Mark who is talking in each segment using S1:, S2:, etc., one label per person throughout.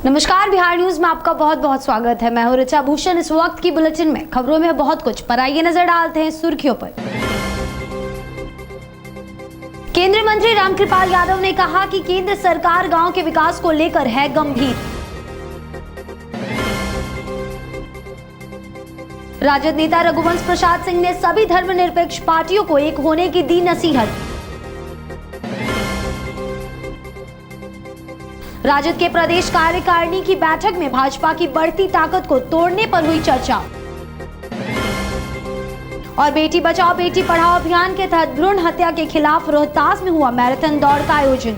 S1: नमस्कार, बिहार न्यूज में आपका बहुत बहुत स्वागत है। मैं हूं ऋचा भूषण। इस वक्त की बुलेटिन में खबरों में बहुत कुछ, पर आइए नजर डालते हैं सुर्खियों पर। केंद्रीय मंत्री रामकृपाल यादव ने कहा कि केंद्र सरकार गांव के विकास को लेकर है गंभीर। राजद नेता रघुवंश प्रसाद सिंह ने सभी धर्मनिरपेक्ष पार्टियों को एक होने की दी नसीहत। राजद के प्रदेश कार्यकारिणी की बैठक में भाजपा की बढ़ती ताकत को तोड़ने पर हुई चर्चा। और बेटी बचाओ बेटी पढ़ाओ अभियान के तहत भ्रूण हत्या के खिलाफ रोहतास में हुआ मैराथन दौड़ का आयोजन।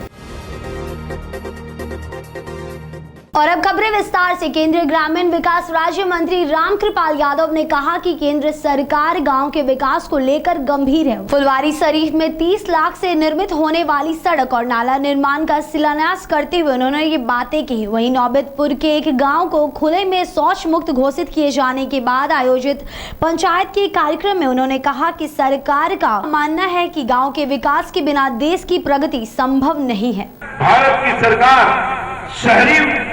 S1: और अब खबरें विस्तार से। केंद्रीय ग्रामीण विकास राज्य मंत्री रामकृपाल यादव ने कहा कि केंद्र सरकार गांव के विकास को लेकर गंभीर है। फुलवारी शरीफ में 30 लाख से निर्मित होने वाली सड़क और नाला निर्माण का शिलान्यास करते हुए उन्होंने ये बातें कही। वहीं नौबतपुर के एक गांव को खुले में शौच मुक्त घोषित किए जाने के बाद आयोजित पंचायत के कार्यक्रम में उन्होंने कहा कि सरकार का मानना है कि गाँव के विकास के बिना देश की प्रगति संभव नहीं है।
S2: भारत की सरकार शहरी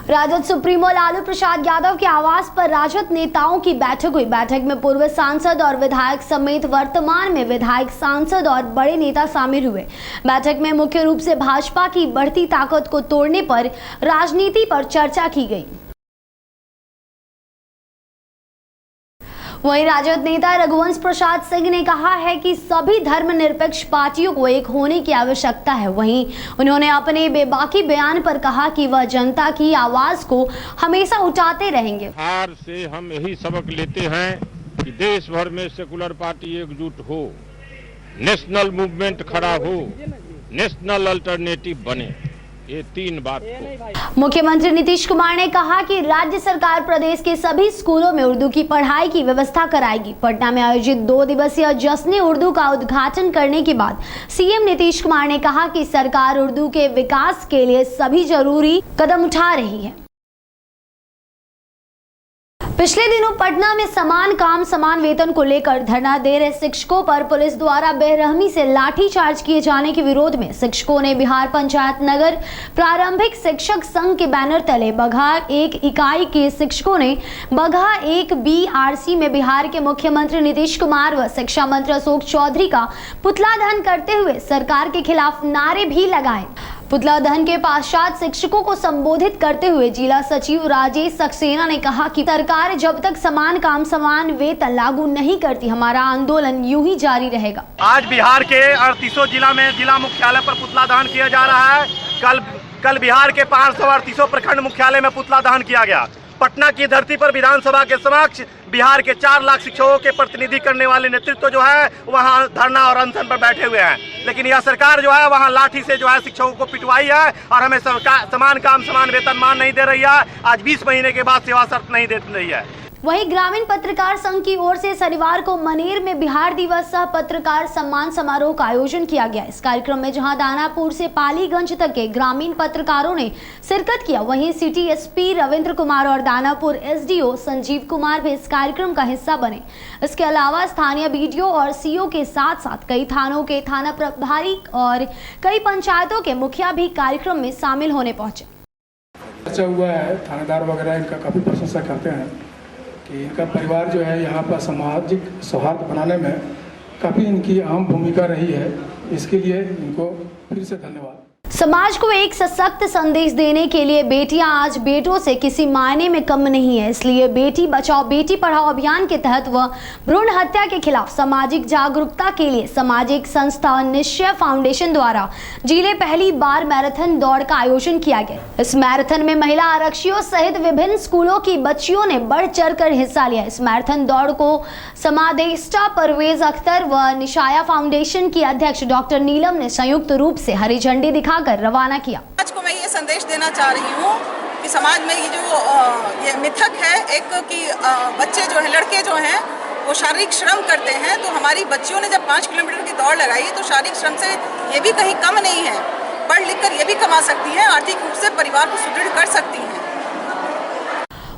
S1: राजद सुप्रीमो लालू प्रसाद यादव के आवास पर राजद नेताओं की बैठक हुई। बैठक में पूर्व सांसद और विधायक समेत वर्तमान में विधायक, सांसद और बड़े नेता शामिल हुए। बैठक में मुख्य रूप से भाजपा की बढ़ती ताकत को तोड़ने पर राजनीति पर चर्चा की गई। वहीं राजद नेता रघुवंश प्रसाद सिंह ने कहा है कि सभी धर्मनिरपेक्ष पार्टियों को एक होने की आवश्यकता है। वहीं उन्होंने अपने बेबाकी बयान पर कहा कि वह जनता की आवाज को हमेशा उठाते रहेंगे।
S3: हार से हम यही सबक लेते हैं कि देश भर में सेकुलर पार्टी एकजुट हो, नेशनल मूवमेंट खड़ा हो, नेशनल अल्टरनेटिव बने। ये 3 बात को
S1: मुख्यमंत्री नीतीश कुमार ने कहा कि राज्य सरकार प्रदेश के सभी स्कूलों में उर्दू की पढ़ाई की व्यवस्था कराएगी। पटना में आयोजित 2 दिवसीय जश्न उर्दू का उद्घाटन करने के बाद सीएम नीतीश कुमार ने कहा कि सरकार उर्दू के विकास के लिए सभी जरूरी कदम उठा रही है। पिछले दिनों पटना में समान काम समान वेतन को लेकर धरना दे रहे शिक्षकों पर पुलिस द्वारा बेरहमी से लाठीचार्ज किए जाने के विरोध में शिक्षकों ने बिहार पंचायत नगर प्रारंभिक शिक्षक संघ के बैनर तले बगहा 1 इकाई के शिक्षकों ने बगहा 1 BRC में बिहार के मुख्यमंत्री नीतीश कुमार व शिक्षा मंत्री अशोक चौधरी का पुतला दहन करते हुए सरकार के खिलाफ नारे भी लगाए। पुतला दहन के पश्चात शिक्षकों को संबोधित करते हुए जिला सचिव राजेश सक्सेना ने कहा कि सरकार जब तक समान काम समान वेतन लागू नहीं करती, हमारा आंदोलन यूं ही जारी रहेगा।
S4: आज बिहार के 38 जिला में जिला मुख्यालय पर पुतला दहन किया जा रहा है। कल बिहार के 538 प्रखंड मुख्यालय में पुतला दहन किया गया। पटना की धरती पर विधानसभा के समक्ष बिहार के 4 लाख शिक्षकों के प्रतिनिधि करने वाले नेतृत्व जो है वहां धरना और अनशन पर बैठे हुए हैं। लेकिन यह सरकार जो है वहां लाठी से जो है शिक्षकों को पिटवाई है और हमें समान काम समान वेतन मान नहीं दे रही है। आज 20 महीने के बाद सेवा शर्त नहीं दे रही है।
S1: वहीं ग्रामीण पत्रकार संघ की ओर से शनिवार को मनेर में बिहार दिवस सह पत्रकार सम्मान समारोह का आयोजन किया गया। इस कार्यक्रम में जहां दानापुर से पालीगंज तक के ग्रामीण पत्रकारों ने शिरकत किया, वहीं सिटी एसपी रविंद्र कुमार और दानापुर एसडीओ संजीव कुमार भी इस कार्यक्रम का हिस्सा बने। इसके अलावा स्थानीय बीडीओ और सीओ के साथ साथ कई थानों के थाना प्रभारी और कई पंचायतों के मुखिया भी कार्यक्रम में शामिल होने पहुंचे।
S5: चर्चा हुआ है, थानेदार वगैरह इनका काफी प्रशंसा करते हैं कि इनका परिवार जो है यहाँ पर सामाजिक सौहार्द बनाने में काफ़ी इनकी अहम भूमिका रही है। इसके लिए इनको फिर से धन्यवाद।
S1: समाज को एक सशक्त संदेश देने के लिए बेटियां आज बेटों से किसी मायने में कम नहीं है। इसलिए बेटी बचाओ बेटी पढ़ाओ अभियान के तहत व भ्रूण हत्या के खिलाफ सामाजिक जागरूकता के लिए सामाजिक संस्था निश्चय फाउंडेशन द्वारा जिले पहली बार मैराथन दौड़ का आयोजन किया गया। इस मैराथन में महिला आरक्षियों सहित विभिन्न स्कूलों की बच्चियों ने बढ़ चढ़ कर हिस्सा लिया। इस मैराथन दौड़ को समादेष्टा परवेज अख्तर व निशाया फाउंडेशन की अध्यक्ष डॉक्टर नीलम ने संयुक्त रूप से हरी झंडी दिखाकर रवाना किया।
S6: आज को मैं ये संदेश देना चाह रही हूँ कि समाज में ये जो ये मिथक है एक कि बच्चे जो हैं, लड़के जो हैं वो शारीरिक श्रम करते हैं, तो हमारी बच्चियों ने जब 5 किलोमीटर की दौड़ लगाई तो शारीरिक श्रम से ये भी कहीं कम नहीं है। पढ़ लिख कर ये भी कमा सकती हैं, आर्थिक रूप से परिवार को सुदृढ़ कर सकती हैं।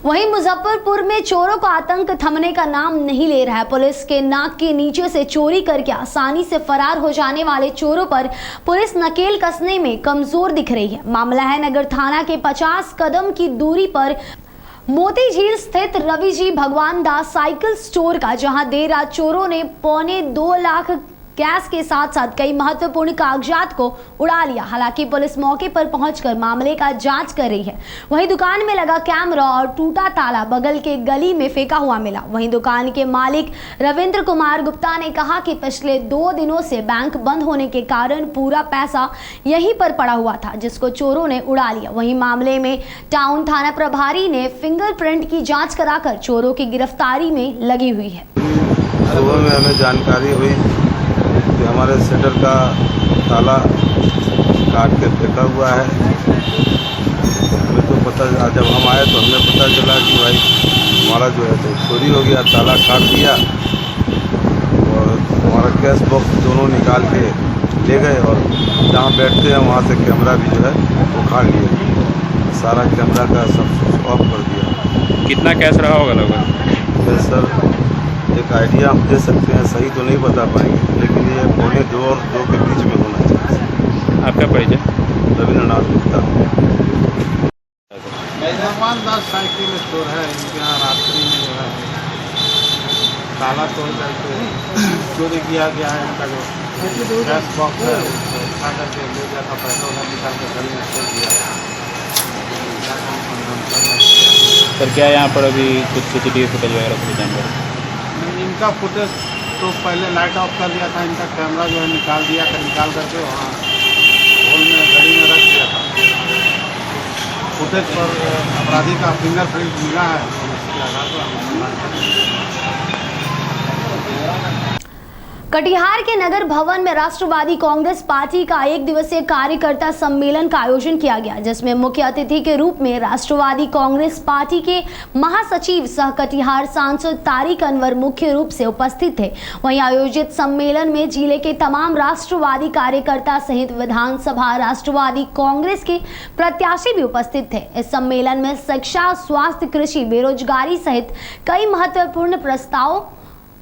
S1: वहीं मुजफ्फरपुर में चोरों का आतंक थमने का नाम नहीं ले रहा है। पुलिस के नाक के नीचे से चोरी करके आसानी से फरार हो जाने वाले चोरों पर पुलिस नकेल कसने में कमजोर दिख रही है। मामला है नगर थाना के 50 कदम की दूरी पर मोती झील स्थित रवि जी भगवान दास साइकिल स्टोर का, जहां देर रात चोरों ने 2.25 लाख कैश के साथ साथ कई महत्वपूर्ण कागजात को उड़ा लिया। हालांकि पुलिस मौके पर पहुंचकर मामले का जांच कर रही है। वहीं दुकान में लगा कैमरा और टूटा ताला बगल के गली में फेंका हुआ मिला। वहीं दुकान के मालिक रविंद्र कुमार गुप्ता ने कहा कि पिछले 2 दिनों से बैंक बंद होने के कारण पूरा पैसा यहीं पर पड़ा हुआ था, जिसको चोरों ने उड़ा लिया। वहीं मामले में टाउन थाना प्रभारी ने फिंगरप्रिंट की जाँच कराकर चोरों की गिरफ्तारी में लगी हुई है।
S7: सुबह में हमें जानकारी हुई कि हमारे शटर का ताला काट के फेंका हुआ है। हमें तो पता, जब हम आए तो हमें पता चला कि भाई हमारा जो है तो चोरी हो गया, ताला काट दिया और हमारा कैश बॉक्स दोनों निकाल के ले गए और जहाँ बैठते हैं वहाँ से कैमरा भी जो है उखाड़ लिए। सारा कैमरा का सब स्विच ऑफ कर दिया।
S8: कितना कैश रहा होगा लगभग?
S7: सर एक आइडिया हम दे सकते हैं, सही तो नहीं बता पाएंगे, लेकिन ये 2.25 और 2 के बीच में होना चाहिए।
S8: आपका परिचय?
S7: रविंद्रनाथ गुप्ता।
S9: भगवान दास साइकिल स्टोर है। इनके यहाँ रात्रि में जो है ताला तोड़ करके चोरी किया गया है। इनका जो कैश बॉक्स है उसको उठा करके ले गया था, पैसा उधर निकाल के गली में छोड़ दिया।
S8: सर क्या यहाँ पर अभी कुछ CCTV फुटेज वगैरह कुछ जानकारी?
S9: इनका फुटेज तो पहले लाइट ऑफ कर दिया था, इनका कैमरा जो है निकाल करके वहाँ होल में घड़ी में रख दिया था। फुटेज पर अपराधी का फिंगरप्रिंट मिला है, उसके आधार पर हम अनुसंधान करेंगे।
S1: कटिहार के नगर भवन में राष्ट्रवादी कांग्रेस पार्टी का 1 दिवसीय कार्यकर्ता सम्मेलन का आयोजन किया गया, जिसमें मुख्य अतिथि के रूप में राष्ट्रवादी कांग्रेस पार्टी के महासचिव सह कटिहार सांसद तारिक अनवर मुख्य रूप से उपस्थित थे। वहीं आयोजित सम्मेलन में जिले के तमाम राष्ट्रवादी कार्यकर्ता सहित विधानसभा राष्ट्रवादी कांग्रेस के प्रत्याशी भी उपस्थित थे। इस सम्मेलन में शिक्षा, स्वास्थ्य, कृषि, बेरोजगारी सहित कई महत्वपूर्ण प्रस्ताव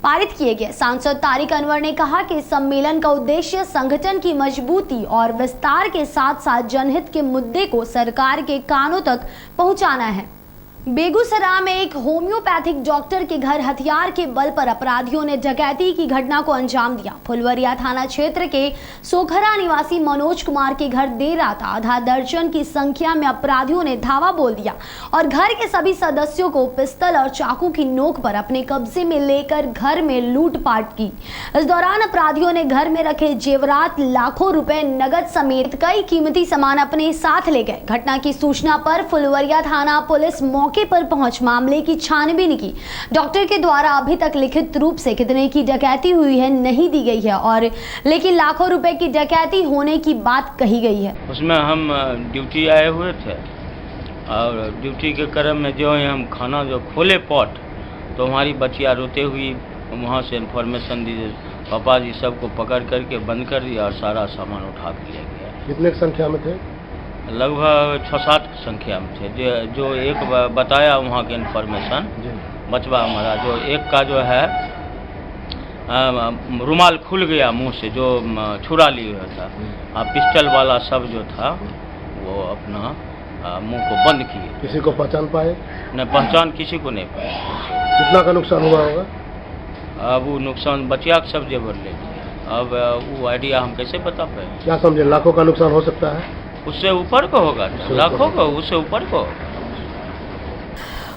S1: पारित किए गए। सांसद तारिक अनवर ने कहा कि इस सम्मेलन का उद्देश्य संगठन की मजबूती और विस्तार के साथ साथ जनहित के मुद्दे को सरकार के कानों तक पहुंचाना है। बेगूसराय में एक होम्योपैथिक डॉक्टर के घर हथियार के बल पर अपराधियों ने डकैती की घटना को अंजाम दिया। फुलवरिया थाना क्षेत्र के सोखरा निवासी मनोज कुमार के घर देर रात आधा दर्जन की संख्या में अपराधियों ने धावा बोल दिया और घर के सभी सदस्यों को पिस्तल और चाकू की नोक पर अपने कब्जे में लेकर घर में लूटपाट की। इस दौरान अपराधियों ने घर में रखे जेवरात, लाखों रुपए नगद समेत कई कीमती सामान अपने साथ ले गए। घटना की सूचना पर फुलवरिया थाना पुलिस मौके पर पहुंच मामले की छानबीन की। डॉक्टर के द्वारा अभी तक लिखित रूप से कितने की डकैती हुई है नहीं दी गई है, और लेकिन लाखों रुपए की डकैती होने की बात कही गई है।
S10: उसमें हम ड्यूटी आए हुए थे और ड्यूटी के क्रम में जो है हम खाना जो खोले पॉट, तो हमारी बच्चियाँ रोते हुई वहाँ से इन्फॉर्मेशन दी, पापा जी सबको पकड़ करके बंद कर दिया और सारा सामान उठा के ले गया।
S9: कितने संख्या में थे?
S10: लगभग 6-7 संख्या में थे। जो एक बताया वहाँ के इन्फॉर्मेशन बचवा हमारा, जो एक का जो है रुमाल खुल गया मुंह से, जो छुरा लिए हुआ था, और पिस्टल वाला सब जो था वो अपना मुंह को बंद किए।
S9: किसी को पहचान पाए?
S10: नहीं, पहचान किसी को नहीं पाए।
S9: कितना का नुकसान हुआ होगा?
S10: अब वो नुकसान बचिया के सब जेवर ले लिए। अब वो आइडिया हम कैसे बता पाए?
S9: क्या समझे, लाखों का नुकसान हो सकता है?
S10: उससे ऊपर को होगा, लाखों को, उससे ऊपर को।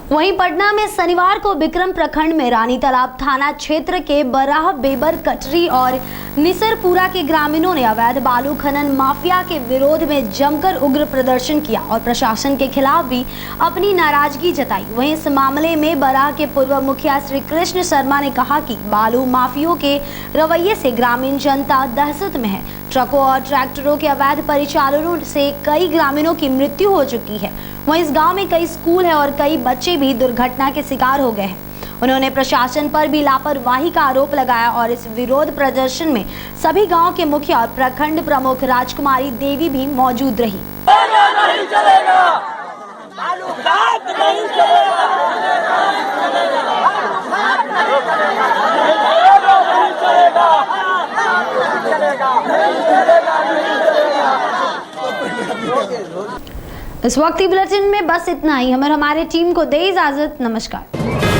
S1: वहीं पटना में शनिवार को विक्रम प्रखंड में रानी तालाब थाना क्षेत्र के बराह, बेबर, कटरी और निसरपुरा के ग्रामीणों ने अवैध बालू खनन माफिया के विरोध में जमकर उग्र प्रदर्शन किया और प्रशासन के खिलाफ भी अपनी नाराजगी जताई। वहीं इस मामले में बराह के पूर्व मुखिया श्री कृष्ण शर्मा ने कहा कि बालू माफियों के रवैये से ग्रामीण जनता दहशत में है। ट्रकों और ट्रैक्टरों के अवैध परिचालनों से कई ग्रामीणों की मृत्यु हो चुकी है। वहीं इस गांव में कई स्कूल है और कई बच्चे भी दुर्घटना के शिकार हो गए हैं। उन्होंने प्रशासन पर भी लापरवाही का आरोप लगाया और इस विरोध प्रदर्शन में सभी गांव के मुखिया और प्रखंड प्रमुख राजकुमारी देवी भी मौजूद रही। इस वक्त की बुलेटिन में बस इतना ही। हमें हमारे टीम को दे इजाजत। नमस्कार।